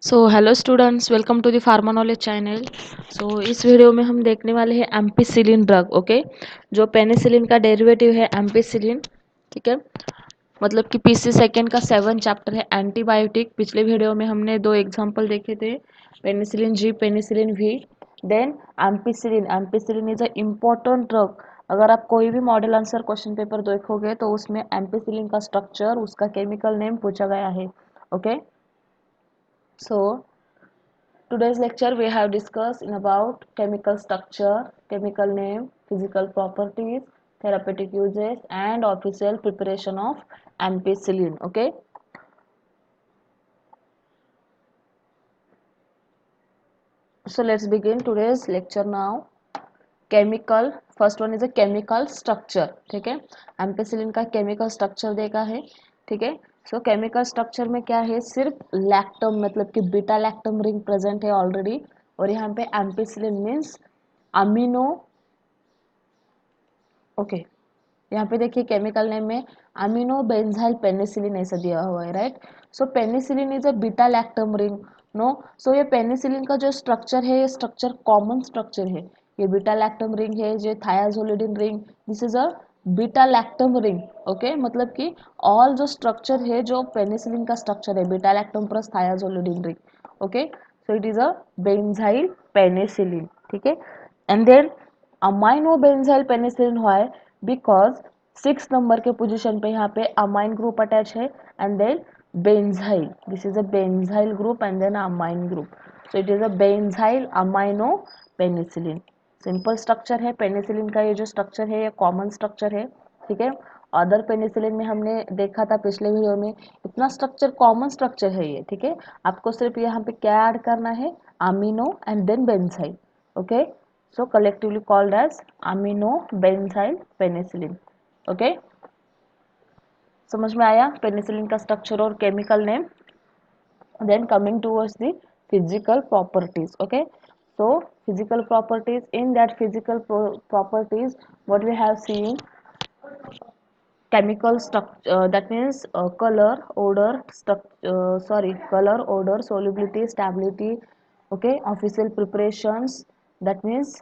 So hello students, welcome to the pharma knowledge channel. इस video में हम देखने वाले हैं एम्पिसिलिन ड्रग। ओके, जो पेनिसिलिन का डेरिवेटिव है एम्पिसिलिन। ठीक है, मतलब कि पीसी सेकेंड का 7 चैप्टर है एंटीबायोटिक। पिछले वीडियो में हमने दो एग्जांपल देखे थे, penicillin G, penicillin V. Then ampicillin, ampicillin is a important drug. अगर आप कोई भी मॉडल आंसर क्वेश्चन पेपर देखोगे तो उसमें एम्पिसिलिन का स्ट्रक्चर, उसका केमिकल नेम पूछा गया है। Okay, so today's lecture we have discussed in about chemical structure, chemical name, physical properties, therapeutic uses and official preparation of ampicillin. Okay. So let's begin today's lecture now. Chemical, first one is a chemical structure. ठीक है, ampicillin का chemical structure देखा है। ठीक है, सो chemical structure में क्या है, सिर्फ लैक्टम मतलब कि बीटा लैक्टम रिंग प्रेजेंट है ऑलरेडी, और यहाँ पे एम्पिसिलिन मीन्स अमीनो। ओके, यहाँ पे देखिए केमिकल नेम में अमीनो बेंजाइल पेनिसिलिन ऐसा दिया हुआ है, right. So penicillin is a beta lactam ring. No, so ये पेनिसिलिन का जो स्ट्रक्चर है, ये स्ट्रक्चर कॉमन स्ट्रक्चर है। ये बीटा लैक्टम रिंग है, जो thiazolidine ring, this is a beta lactam ring. Okay, मतलब कि ऑल जो स्ट्रक्चर है, जो पेनिसिलिन का स्ट्रक्चर है, beta lactam plus thiazolidine ring. Okay, so it is a benzyl penicillin. ठीक है, and then amino benzyl penicillin हुआ है बिकॉज 6 नंबर के पोजीशन पे यहाँ पे अमाइन ग्रुप अटैच है, and then benzyl, this is a benzyl group and then amine group. So it is a benzyl amino penicillin. Simple structure है penicillin का, ये जो स्ट्रक्चर है ये कॉमन स्ट्रक्चर है। ठीक है, अदर पेनिसिलिन में हमने देखा था पिछले वीडियो में, इतना स्ट्रक्चर कॉमन स्ट्रक्चर है ये। ठीक है, आपको सिर्फ यहाँ पे क्या ऐड करना है, amino and then benzyl. Okay, so collectively called as amino benzyl penicillin. okay, समझ में आया पेनिसिलिन का स्ट्रक्चर और chemical name. then coming towards the physical properties. okay, so physical properties, in that physical properties what we have seen, chemical structure, that means color, odor, color, odor, solubility, stability. okay, official preparations, that means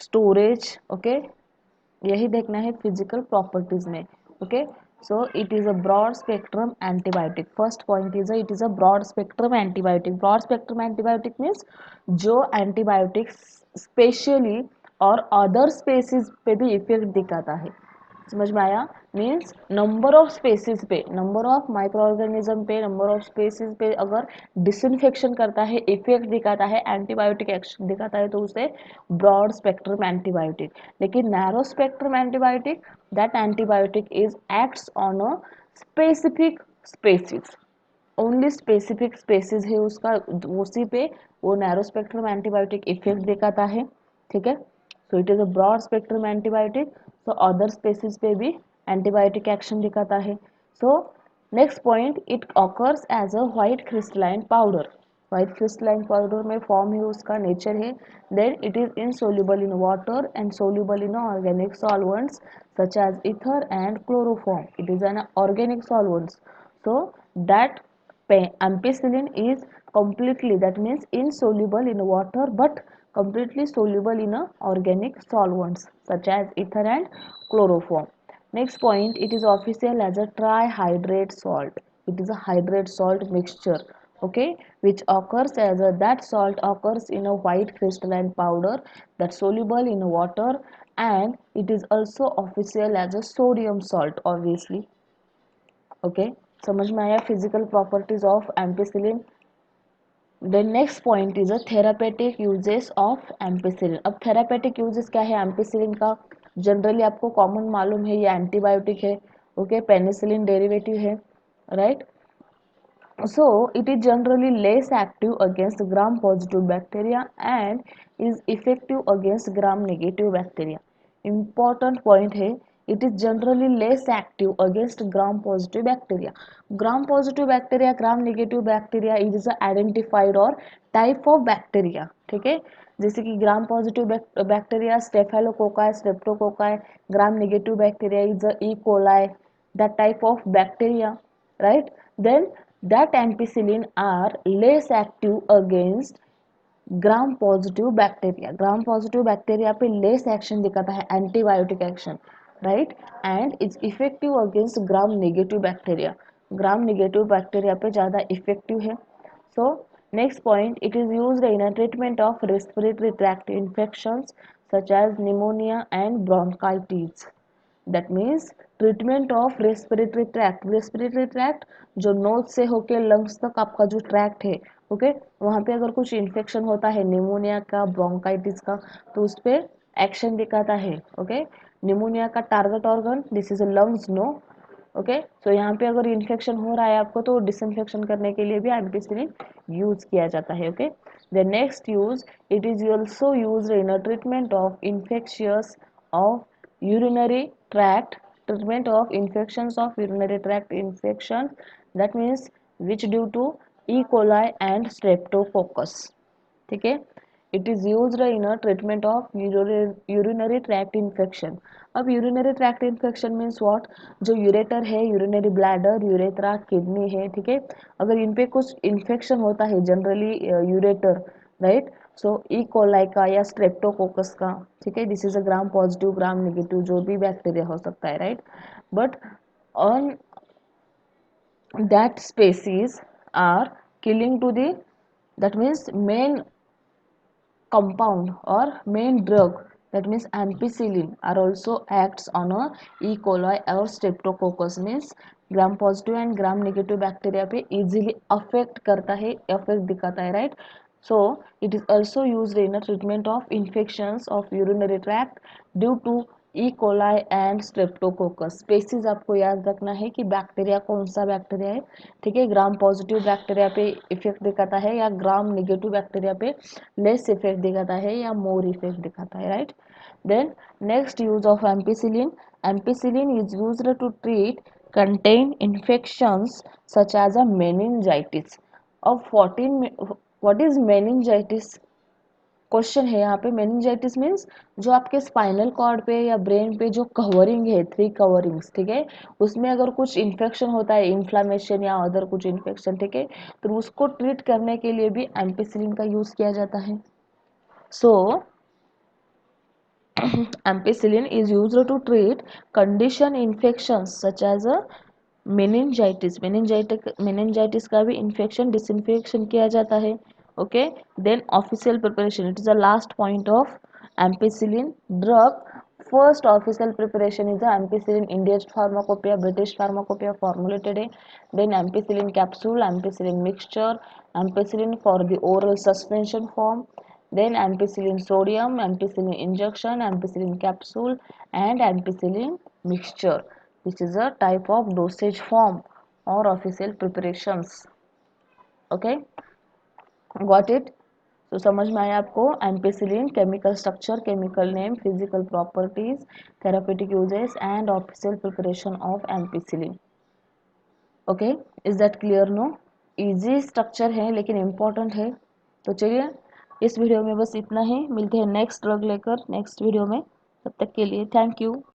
storage. Okay, यही देखना है physical properties में। Okay, so it is a broad spectrum antibiotic. First point is it is a broad spectrum antibiotic. Broad spectrum antibiotic means जो antibiotic specially और other species पे भी effect दिखाता है। समझ में आया, मीन्स नंबर ऑफ स्पेसिस पे, नंबर ऑफ माइक्रो ऑर्गेनिज्म पे, नंबर ऑफ स्पेसिस पे अगर डिसइंफेक्शन करता है, इफेक्ट दिखाता है, एंटीबायोटिक एक्शन दिखाता है, तो उसे ब्रॉड स्पेक्ट्रम एंटीबायोटिक। लेकिन narrow spectrum antibiotic, that antibiotic is acts on a specific species, only specific species है उसका, उसी पे वो नैरो स्पेक्ट्रम एंटीबायोटिक इफेक्ट दिखाता है। ठीक है, so it is a broad spectrum antibiotic, so other species पे भी एंटीबायोटिक एक्शन दिखाता है। So next point, it occurs as a white crystalline powder. White crystalline powder में फॉर्म है, उसका नेचर है, then it is insoluble in water and soluble in organic solvents such as ether and chloroform. It is an organic solvents, so that ampicillin is completely, that means insoluble in water but completely soluble in a organic solvents such as ether and chloroform. Next point, it is official as a trihydrate salt. It is a hydrate salt mixture. Okay, which occurs as a, that salt occurs in a white crystalline powder that's soluble in water, and it is also official as a sodium salt obviously. Okay, समझ में आया physical properties of ampicillin. Then next point is a therapeutic uses of ampicillin. अब therapeutic uses क्या है ampicillin का, generally आपको common मालूम है, ये एंटीबायोटिक है। ओके, पेनिसिलिन डेरिवेटिव है, right. So it is generally less active against gram positive bacteria and is effective against gram negative bacteria. Important point है, it is generally less active against gram positive bacteria. Gram positive bacteria, gram negative bacteria, it is a identified or type of bacteria. ठीक है, जैसे कि gram positive bacteria staphylococci, streptococci, gram negative bacteria is E coli, that type of bacteria, right. Then that ampicillin are less active against gram positive bacteria, gram positive bacteria पे less action दिखाता है, antibiotic action, right, and it's effective against gram negative bacteria, gram negative bacteria पे ज़्यादा effective है. So next point, it is used in a treatment of respiratory tract infections such as pneumonia and bronchitis. That means treatment of respiratory tract जो nose से होके lungs तक आपका जो tract है, ओके, वहाँ पे अगर कुछ इन्फेक्शन होता है निमोनिया का, ब्रोंकाइटिस का, तो उस पर एक्शन दिखाता है. ओके, निमोनिया का target organ this is lungs, no. Okay, so यहाँ पे अगर इन्फेक्शन हो रहा है आपको तो डिसइंफेक्शन करने के लिए भी एम्पिसिलिन यूज किया जाता है. Okay, the next use, it is also use in a treatment of infectious of urinary tract, treatment of infections of urinary tract infection, that means which due to E. coli and streptococcus. ठीक है, it is used in a treatment of urinary tract infection. अब urinary tract infection means what, जो ureter है, urinary bladder, urethra, kidney है, ठीक है, अगर इन पे कुछ इन्फेक्शन होता है जनरली यूरेटर, राइट, सो ई कोलाई का या स्ट्रेप्टोकोकस का, ठीक है, this is a gram positive gram negative जो भी बैक्टीरिया हो सकता है, right, but on that species are killing to the, that means main compound or main drug, that means ampicillin are also acts on a E. coli or streptococcus, means gram positive and gram negative bacteria पे easily affect करता है, affect दिखाता है, right. So it is also used in a treatment of infections of urinary tract due to E coli and streptococcus. Species आपको याद रखना है कि बैक्टीरिया कौन सा बैक्टीरिया है, ठीक है, ग्राम पॉजिटिव बैक्टीरिया पे इफेक्ट दिखाता है या ग्राम नेगेटिव बैक्टीरिया पे लेस इफेक्ट दिखाता है या मोर इफेक्ट दिखाता है, right. Then next use of ampicillin, ampicillin is used to treat contain infections such as a meningitis. अब 14 what is meningitis, क्वेश्चन है यहाँ पे. मेनिंजाइटिस मीन्स जो आपके स्पाइनल कॉर्ड पे या ब्रेन पे जो कवरिंग है, 3 कवरिंग्स, ठीक है, उसमें अगर कुछ इन्फेक्शन होता है, इन्फ्लामेशन या अदर कुछ इन्फेक्शन, ठीक है, तो उसको ट्रीट करने के लिए भी एम्पिसिलिन का यूज किया जाता है. सो ampicillin is used to treat condition infections such as a meningitis का भी इन्फेक्शन डिसइंफेक्शन किया जाता है. Okay, then official preparation, it is the last point of ampicillin drug. First official preparation is ampicillin, Indian pharmacopoeia, British pharmacopoeia formulated है. Then ampicillin capsule, ampicillin mixture, ampicillin for the oral suspension form, then ampicillin sodium, ampicillin injection, ampicillin capsule and ampicillin mixture. This is a type of dosage form or official preparations. Okay, got it? तो समझ में आया आपको ampicillin chemical structure, chemical name, physical properties, therapeutic uses and official preparation of ampicillin. Okay, is that clear? No, easy structure है लेकिन important है. तो चलिए इस वीडियो में बस इतना ही, मिलते हैं नेक्स्ट ड्रग लेकर नेक्स्ट वीडियो में. तब तक के लिए थैंक यू.